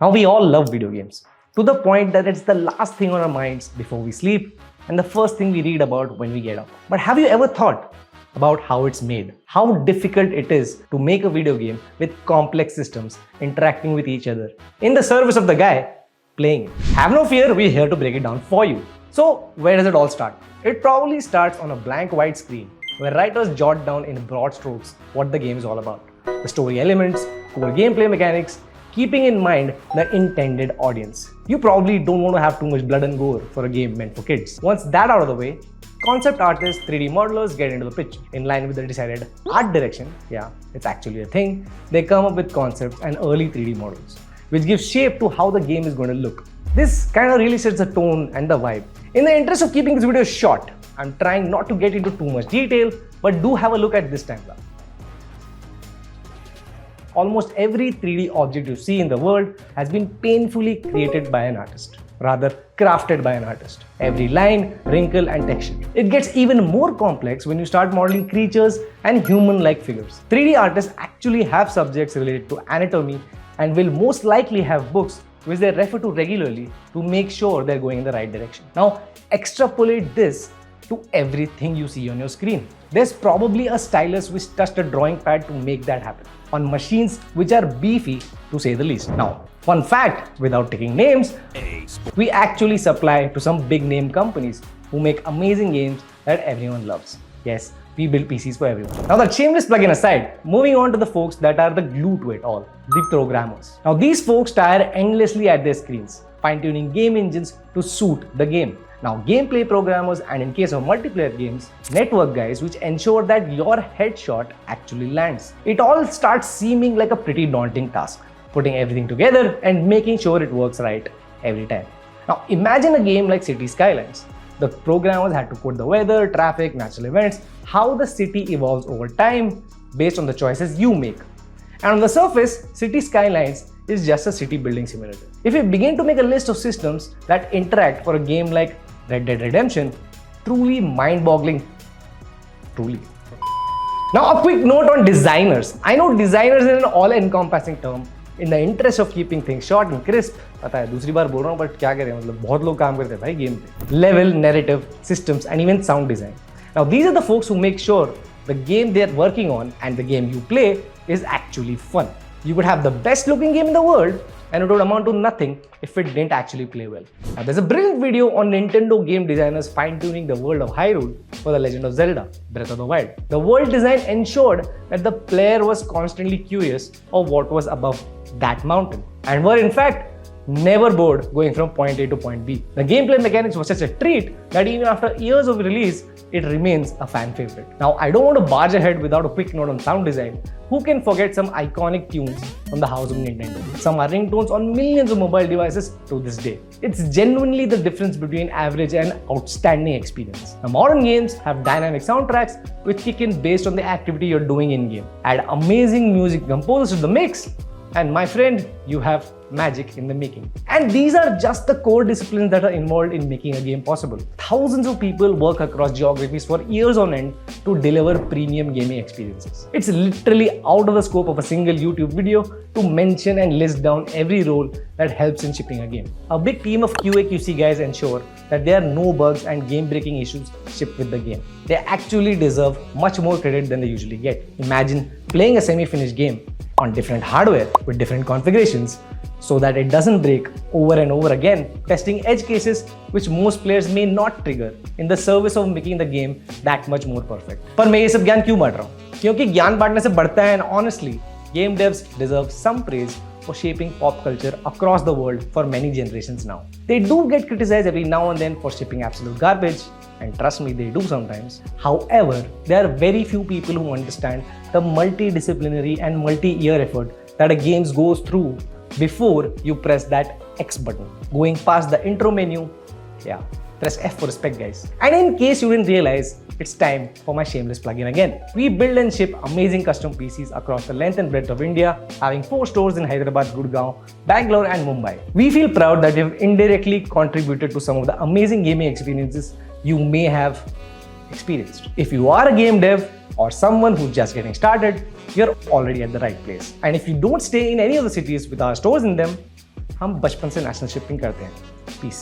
Now we all love video games to the point that it's the last thing on our minds before we sleep and the first thing we read about when we get up. But have you ever thought about how it's made? How difficult it is to make a video game with complex systems interacting with each other in the service of the guy playing it. Have no fear, we're here to break it down for you. So where does it all start? It probably starts on a blank white screen where writers jot down in broad strokes what the game is all about. The story elements, core gameplay mechanics, keeping in mind the intended audience. You probably don't want to have too much blood and gore for a game meant for kids. Once that out of the way, concept artists, 3D modelers get into the picture. In line with the decided art direction, yeah, it's actually a thing, they come up with concepts and early 3D models, which give shape to how the game is going to look. This kind of really sets the tone and the vibe. In the interest of keeping this video short, I'm trying not to get into too much detail, but do have a look at this timeline. Almost every 3D object you see in the world has been painfully created by an artist, rather crafted by an artist. Every line, wrinkle and texture. It gets even more complex when you start modeling creatures and human-like figures. 3D artists actually have subjects related to anatomy and will most likely have books which they refer to regularly to make sure they're going in the right direction. Now, extrapolate this to everything you see on your screen. There's probably a stylus which touched a drawing pad to make that happen on machines which are beefy to say the least. Now, fun fact, without taking names, we actually supply to some big name companies who make amazing games that everyone loves. Yes, we build PCs for everyone. Now that shameless plugin aside, moving on to the folks that are the glue to it all, the programmers. Now these folks tire endlessly at their screens, fine-tuning game engines to suit the game. Now gameplay programmers, and in case of multiplayer games, network guys which ensure that your headshot actually lands. It all starts seeming like a pretty daunting task, putting everything together and making sure it works right every time. Now imagine a game like City Skylines. The programmers had to put the weather, traffic, natural events, how the city evolves over time based on the choices you make. And on the surface, City Skylines is just a city building simulator. If we begin to make a list of systems that interact for a game like Red Dead Redemption, truly mind-boggling. Truly. Now a quick note on designers. I know designers is an all-encompassing term. In the interest of keeping things short and crisp, पता है दूसरी बार बोल रहा हूँ but क्या करें मतलब बहुत लोग काम करते हैं भाई गेम पे. Level, narrative, systems and even sound design. Now these are the folks who make sure the game they are working on and the game you play is actually fun. You could have the best looking game in the world and it would amount to nothing if it didn't actually play well. Now there's a brilliant video on Nintendo game designers fine-tuning the world of Hyrule for The Legend of Zelda, Breath of the Wild. The world design ensured that the player was constantly curious of what was above that mountain and were in fact never bored going from point A to point B. The gameplay mechanics was such a treat that even after years of release, it remains a fan favorite. Now, I don't want to barge ahead without a quick note on sound design. Who can forget some iconic tunes from the house of Nintendo? Some are ringtones on millions of mobile devices to this day. It's genuinely the difference between average and outstanding experience. Now, modern games have dynamic soundtracks which kick in based on the activity you're doing in-game. Add amazing music composers to the mix, and my friend, you have magic in the making. And these are just the core disciplines that are involved in making a game possible. Thousands of people work across geographies for years on end to deliver premium gaming experiences. It's literally out of the scope of a single YouTube video to mention and list down every role that helps in shipping a game. A big team of QA/QC guys ensure that there are no bugs and game-breaking issues shipped with the game. They actually deserve much more credit than they usually get. Imagine playing a semi-finished game on different hardware with different configurations so that it doesn't break over and over again, testing edge cases which most players may not trigger in the service of making the game that much more perfect. पर मैं ये सब ज्ञान क्यों बांट रहा हूँ? क्योंकि ज्ञान बांटने से बढ़ता है and honestly, game devs deserve some praise for shaping pop culture across the world for many generations now. They do get criticized every now and then for shipping absolute garbage, and trust me, they do sometimes. However, there are very few people who understand the multidisciplinary and multi-year effort that a game goes through before you press that X button. Going past the intro menu, yeah, press F for respect, guys. And in case you didn't realize, it's time for my shameless plugin again. We build and ship amazing custom PCs across the length and breadth of India, having 4 stores in Hyderabad, Gurgaon, Bangalore and Mumbai. We feel proud that we've indirectly contributed to some of the amazing gaming experiences you may have experienced. If you are a game dev or someone who's just getting started, you're already at the right place. And if you don't stay in any of the cities with our stores in them, हम बचपन से national shipping करते हैं। Piece.